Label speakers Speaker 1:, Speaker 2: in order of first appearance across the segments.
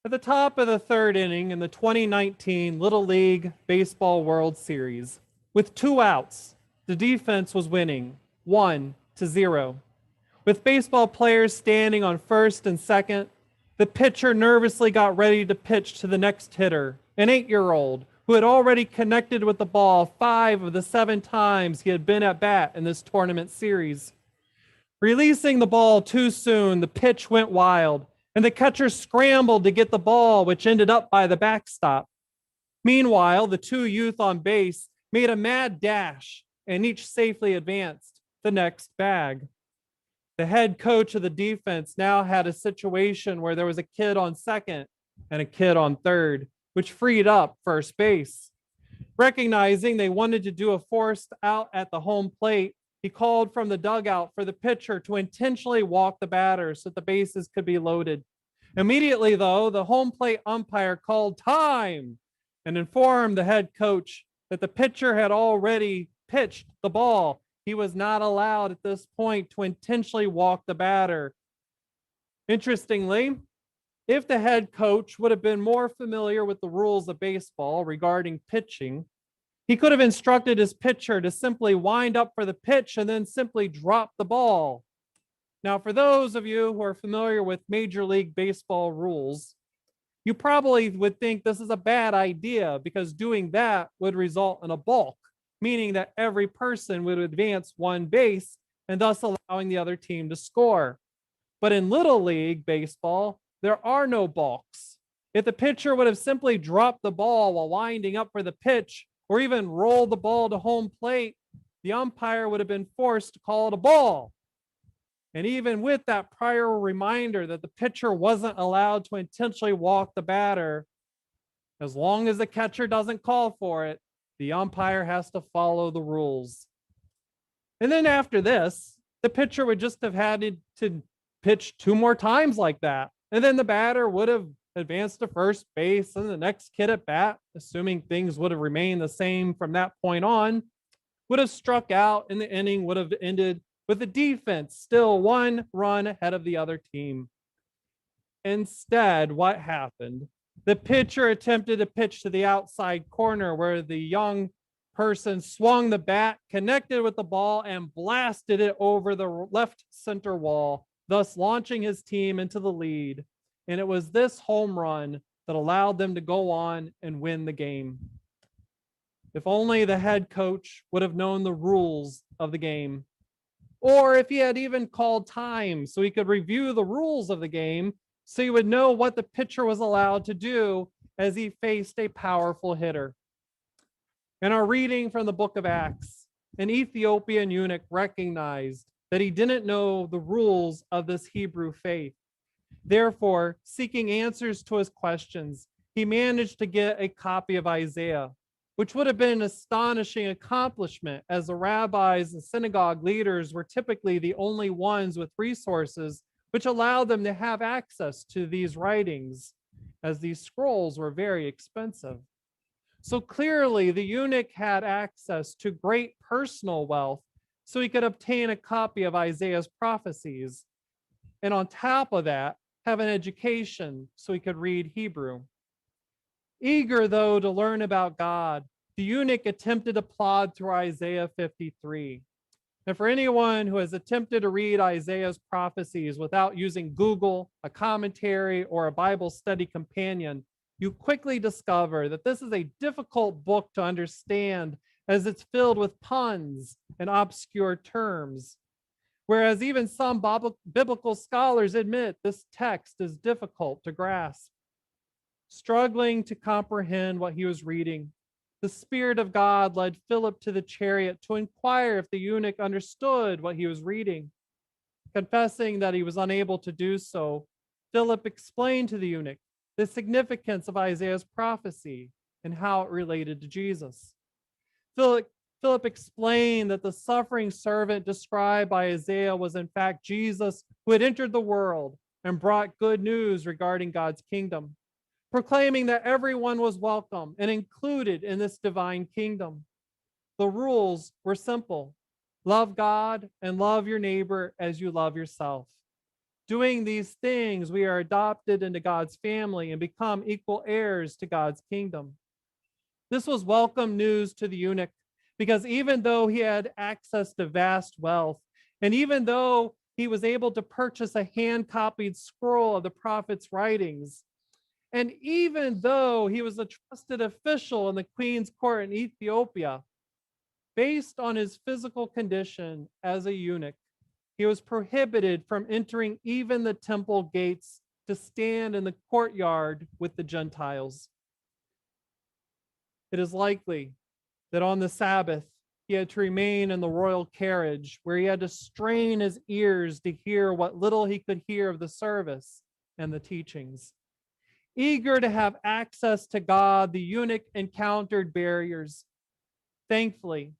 Speaker 1: At the top of the third inning in the 2019 Little League Baseball World Series, with 2 outs, the defense was winning 1-0. With baseball players standing on first and second, the pitcher nervously got ready to pitch to the next hitter, an 8-year-old who had already connected with the ball 5 of the 7 times he had been at bat in this tournament series. Releasing the ball too soon, the pitch went wild, and the catcher scrambled to get the ball, which ended up by the backstop. Meanwhile, the 2 youth on base made a mad dash, and each safely advanced the next bag. The head coach of the defense now had a situation where there was a kid on second and a kid on third, which freed up first base. Recognizing they wanted to do a forced out at the home plate, he called from the dugout for the pitcher to intentionally walk the batter so that the bases could be loaded. Immediately, though, the home plate umpire called time and informed the head coach that the pitcher had already pitched the ball. He was not allowed at this point to intentionally walk the batter. Interestingly, if the head coach would have been more familiar with the rules of baseball regarding pitching, he could have instructed his pitcher to simply wind up for the pitch and then simply drop the ball. Now, for those of you who are familiar with Major League Baseball rules, you probably would think this is a bad idea because doing that would result in a balk, meaning that every person would advance 1 base and thus allowing the other team to score. But in Little League Baseball, there are no balks. If the pitcher would have simply dropped the ball while winding up for the pitch, or even rolled the ball to home plate, the umpire would have been forced to call it a ball. And even with that prior reminder that the pitcher wasn't allowed to intentionally walk the batter, as long as the catcher doesn't call for it, the umpire has to follow the rules. And then after this, the pitcher would just have had to pitch 2 more times like that. And then the batter would have advanced to first base, and the next kid at bat, assuming things would have remained the same from that point on, would have struck out, and the inning would have ended with the defense still 1 run ahead of the other team. Instead, what happened? The pitcher attempted to pitch to the outside corner where the young person swung the bat, connected with the ball, and blasted it over the left center wall, thus launching his team into the lead. And it was this home run that allowed them to go on and win the game. If only the head coach would have known the rules of the game, or if he had even called time so he could review the rules of the game so he would know what the pitcher was allowed to do as he faced a powerful hitter. In our reading from the book of Acts, an Ethiopian eunuch recognized that he didn't know the rules of this Hebrew faith. Therefore, seeking answers to his questions, he managed to get a copy of Isaiah, which would have been an astonishing accomplishment, as the rabbis and synagogue leaders were typically the only ones with resources which allowed them to have access to these writings, as these scrolls were very expensive. So clearly, the eunuch had access to great personal wealth, so he could obtain a copy of Isaiah's prophecies. And on top of that, have an education so he could read Hebrew. Eager, though, to learn about God, the eunuch attempted to plod through Isaiah 53. And for anyone who has attempted to read Isaiah's prophecies without using Google, a commentary, or a Bible study companion, you quickly discover that this is a difficult book to understand, as it's filled with puns and obscure terms. Whereas even some biblical scholars admit this text is difficult to grasp. Struggling to comprehend what he was reading, the Spirit of God led Philip to the chariot to inquire if the eunuch understood what he was reading. Confessing that he was unable to do so, Philip explained to the eunuch the significance of Isaiah's prophecy and how it related to Jesus. Philip explained that the suffering servant described by Isaiah was in fact Jesus, who had entered the world and brought good news regarding God's kingdom, proclaiming that everyone was welcome and included in this divine kingdom. The rules were simple: love God and love your neighbor as you love yourself. Doing these things, we are adopted into God's family and become equal heirs to God's kingdom. This was welcome news to the eunuch because even though he had access to vast wealth, and even though he was able to purchase a hand copied scroll of the prophet's writings, and even though he was a trusted official in the queen's court in Ethiopia, based on his physical condition as a eunuch, he was prohibited from entering even the temple gates to stand in the courtyard with the Gentiles. It is likely that on the Sabbath, he had to remain in the royal carriage where he had to strain his ears to hear what little he could hear of the service and the teachings. Eager to have access to God, the eunuch encountered barriers. Thankfully,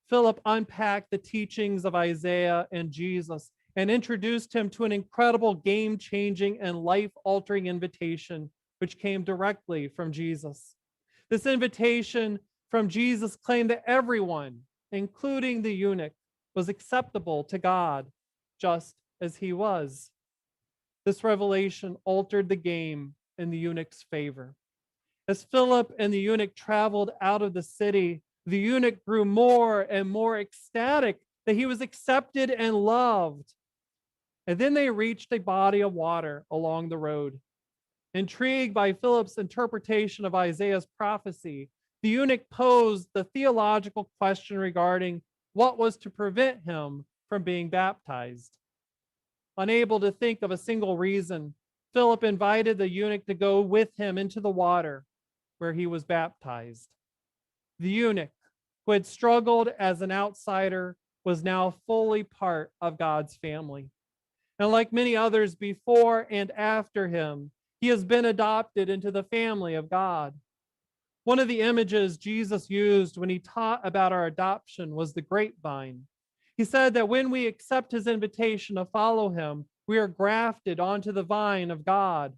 Speaker 1: Philip unpacked the teachings of Isaiah and Jesus and introduced him to an incredible game-changing and life-altering invitation, which came directly from Jesus. This invitation from Jesus claimed that everyone, including the eunuch, was acceptable to God, just as he was. This revelation altered the game in the eunuch's favor. As Philip and the eunuch traveled out of the city, the eunuch grew more and more ecstatic that he was accepted and loved. And then they reached a body of water along the road. Intrigued by Philip's interpretation of Isaiah's prophecy, the eunuch posed the theological question regarding what was to prevent him from being baptized. Unable to think of a single reason, Philip invited the eunuch to go with him into the water where he was baptized. The eunuch, who had struggled as an outsider, was now fully part of God's family. And like many others before and after him, he has been adopted into the family of God. One of the images Jesus used when he taught about our adoption was the grapevine. He said that when we accept his invitation to follow him, we are grafted onto the vine of God.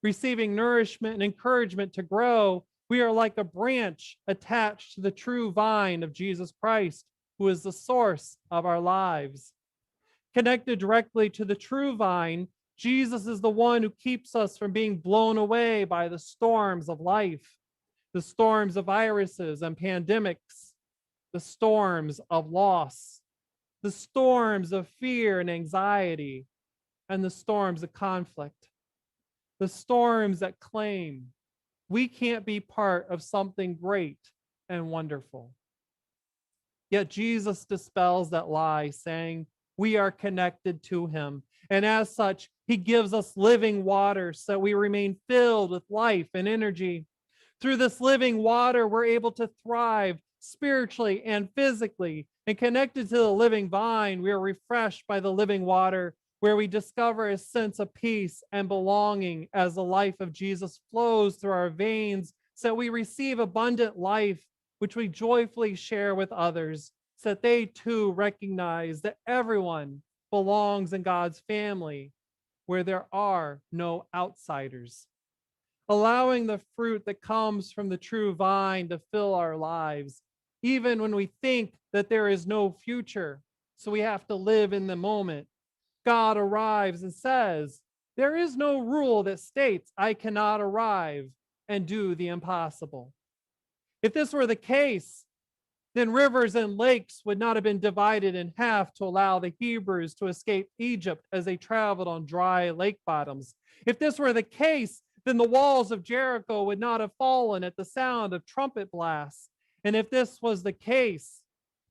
Speaker 1: Receiving nourishment and encouragement to grow, we are like a branch attached to the true vine of Jesus Christ, who is the source of our lives. Connected directly to the true vine, Jesus is the one who keeps us from being blown away by the storms of life, the storms of viruses and pandemics, the storms of loss, the storms of fear and anxiety, and the storms of conflict, the storms that claim we can't be part of something great and wonderful. Yet Jesus dispels that lie, saying we are connected to him. And as such, he gives us living water so we remain filled with life and energy. Through this living water, we're able to thrive spiritually and physically. And connected to the living vine, we are refreshed by the living water, where we discover a sense of peace and belonging as the life of Jesus flows through our veins, so we receive abundant life, which we joyfully share with others, so that they too recognize that everyone belongs in God's family, where there are no outsiders. Allowing the fruit that comes from the true vine to fill our lives, even when we think that there is no future, so we have to live in the moment. God arrives and says, there is no rule that states I cannot arrive and do the impossible. If this were the case, then rivers and lakes would not have been divided in half to allow the Hebrews to escape Egypt as they traveled on dry lake bottoms. If this were the case, then the walls of Jericho would not have fallen at the sound of trumpet blasts. And if this was the case,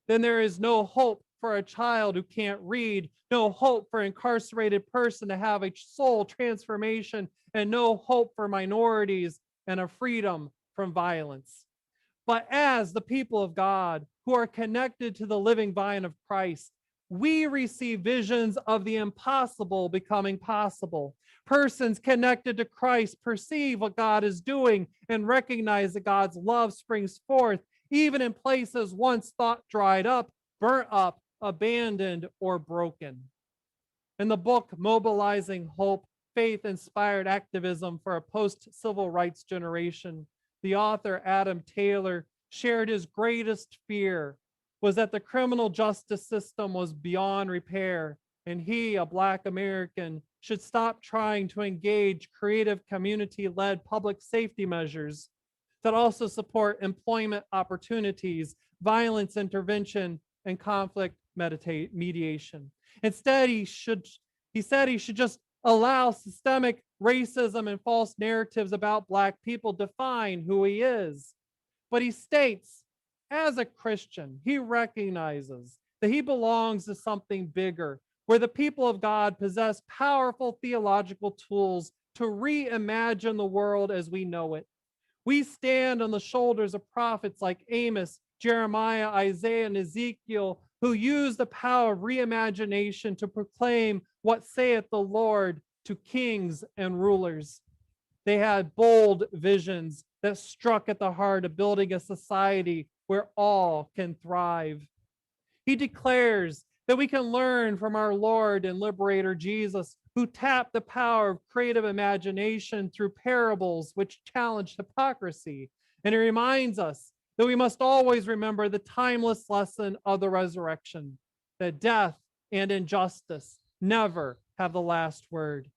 Speaker 1: then there is no hope for a child who can't read, no hope for an incarcerated person to have a soul transformation, and no hope for minorities and a freedom from violence. But as the people of God who are connected to the living vine of Christ, we receive visions of the impossible becoming possible. Persons connected to Christ perceive what God is doing and recognize that God's love springs forth, even in places once thought dried up, burnt up, abandoned, or broken. In the book Mobilizing Hope, Faith-Inspired Activism for a Post-Civil Rights Generation, the author Adam Taylor shared his greatest fear was that the criminal justice system was beyond repair, and he, a Black American, should stop trying to engage creative community-led public safety measures that also support employment opportunities, violence intervention, and conflict mediation. Instead, he said he should just allow systemic racism and false narratives about Black people define who he is. But he states, as a Christian, he recognizes that he belongs to something bigger, where the people of God possess powerful theological tools to reimagine the world as we know it. We stand on the shoulders of prophets like Amos, Jeremiah, Isaiah, and Ezekiel, who used the power of reimagination to proclaim what saith the Lord to kings and rulers. They had bold visions that struck at the heart of building a society where all can thrive. He declares that we can learn from our Lord and Liberator Jesus, who tapped the power of creative imagination through parables which challenged hypocrisy. And he reminds us that we must always remember the timeless lesson of the resurrection, that death and injustice never have the last word.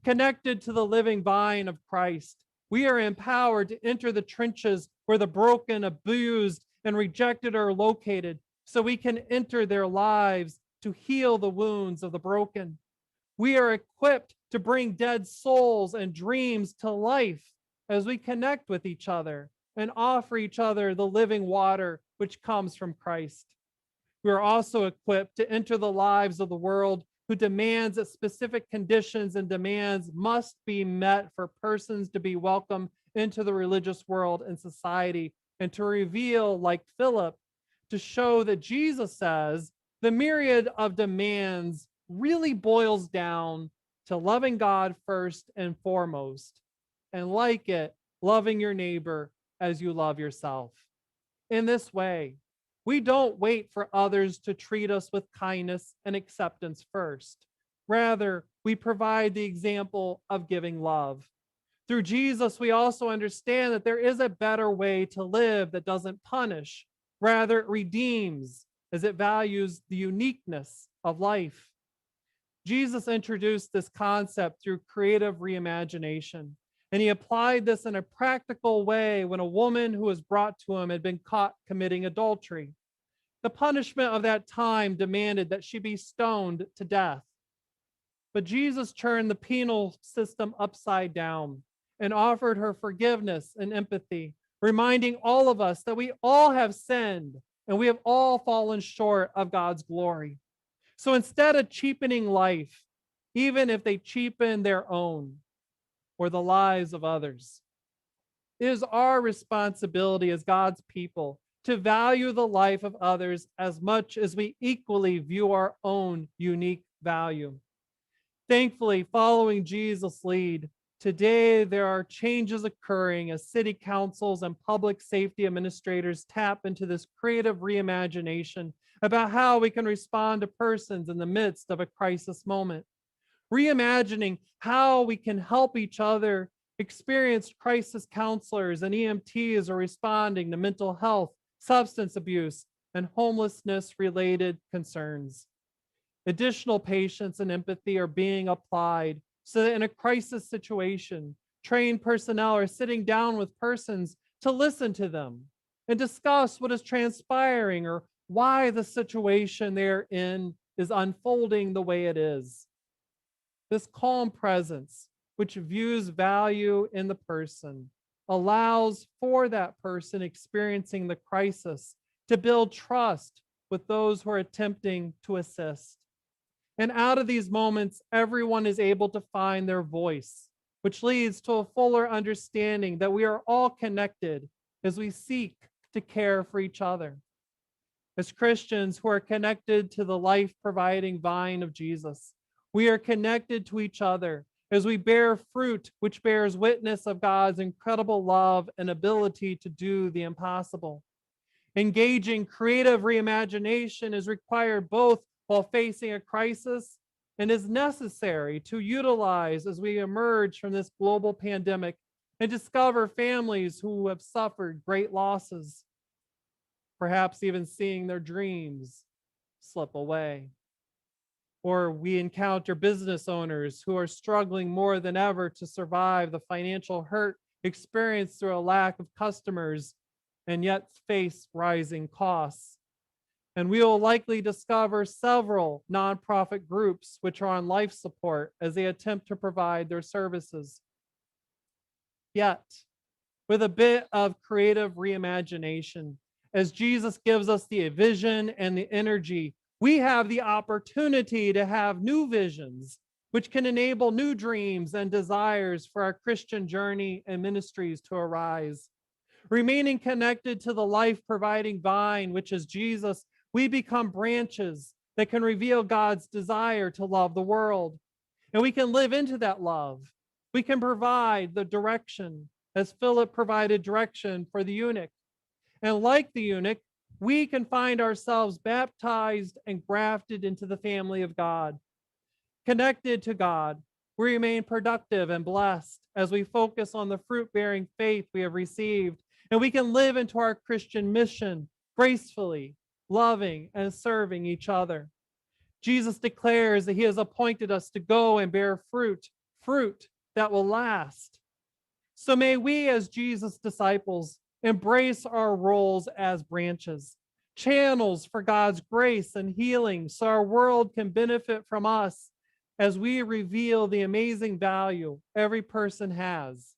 Speaker 1: Connected to the living vine of Christ, we are empowered to enter the trenches where the broken, abused, and rejected are located, so we can enter their lives to heal the wounds of the broken. We are equipped to bring dead souls and dreams to life as we connect with each other and offer each other the living water which comes from Christ. We are also equipped to enter the lives of the world who demands that specific conditions and demands must be met for persons to be welcome into the religious world and society, and to reveal, like Philip, to show that Jesus says the myriad of demands really boils down to loving God first and foremost, and like it, loving your neighbor as you love yourself. In this way, we don't wait for others to treat us with kindness and acceptance first. Rather, we provide the example of giving love. Through Jesus, we also understand that there is a better way to live that doesn't punish. Rather, it redeems as it values the uniqueness of life. Jesus introduced this concept through creative reimagination, and he applied this in a practical way when a woman who was brought to him had been caught committing adultery. The punishment of that time demanded that she be stoned to death. But Jesus turned the penal system upside down and offered her forgiveness and empathy, reminding all of us that we all have sinned and we have all fallen short of God's glory. So instead of cheapening life, even if they cheapen their own or the lives of others, it is our responsibility as God's people to value the life of others as much as we equally view our own unique value. Thankfully, following Jesus' lead, today there are changes occurring as city councils and public safety administrators tap into this creative reimagination about how we can respond to persons in the midst of a crisis moment. Reimagining how we can help each other. Experienced crisis counselors and EMTs are responding to mental health, substance abuse, and homelessness-related concerns. Additional patience and empathy are being applied so that in a crisis situation, trained personnel are sitting down with persons to listen to them and discuss what is transpiring or why the situation they're in is unfolding the way it is. This calm presence, which views value in the person, allows for that person experiencing the crisis to build trust with those who are attempting to assist. And out of these moments, everyone is able to find their voice, which leads to a fuller understanding that we are all connected as we seek to care for each other. As Christians who are connected to the life-providing vine of Jesus, we are connected to each other as we bear fruit which bears witness of God's incredible love and ability to do the impossible. Engaging creative reimagination is required both while facing a crisis and is necessary to utilize as we emerge from this global pandemic and discover families who have suffered great losses, perhaps even seeing their dreams slip away. Or we encounter business owners who are struggling more than ever to survive the financial hurt experienced through a lack of customers and yet face rising costs. And we will likely discover several nonprofit groups which are on life support as they attempt to provide their services. Yet, with a bit of creative reimagination, as Jesus gives us the vision and the energy, we have the opportunity to have new visions, which can enable new dreams and desires for our Christian journey and ministries to arise. Remaining connected to the life-providing vine, which is Jesus, we become branches that can reveal God's desire to love the world. And we can live into that love. We can provide the direction, as Philip provided direction for the eunuch. And like the eunuch, we can find ourselves baptized and grafted into the family of God. Connected to God, we remain productive and blessed as we focus on the fruit-bearing faith we have received, and we can live into our Christian mission gracefully, loving and serving each other. Jesus declares that he has appointed us to go and bear fruit that will last. So may we, as Jesus' disciples, embrace our roles as branches, channels for God's grace and healing, so our world can benefit from us as we reveal the amazing value every person has,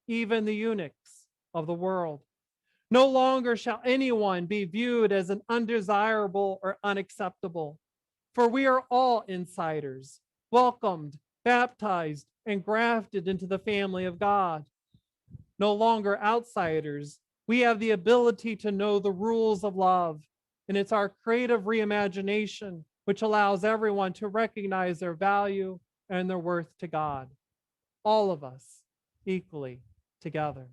Speaker 1: even the eunuchs of the world. No longer shall anyone be viewed as an undesirable or unacceptable, for we are all insiders, welcomed, baptized, and grafted into the family of God. No longer outsiders, we have the ability to know the rules of love, and it's our creative reimagination which allows everyone to recognize their value and their worth to God. All of us equally together.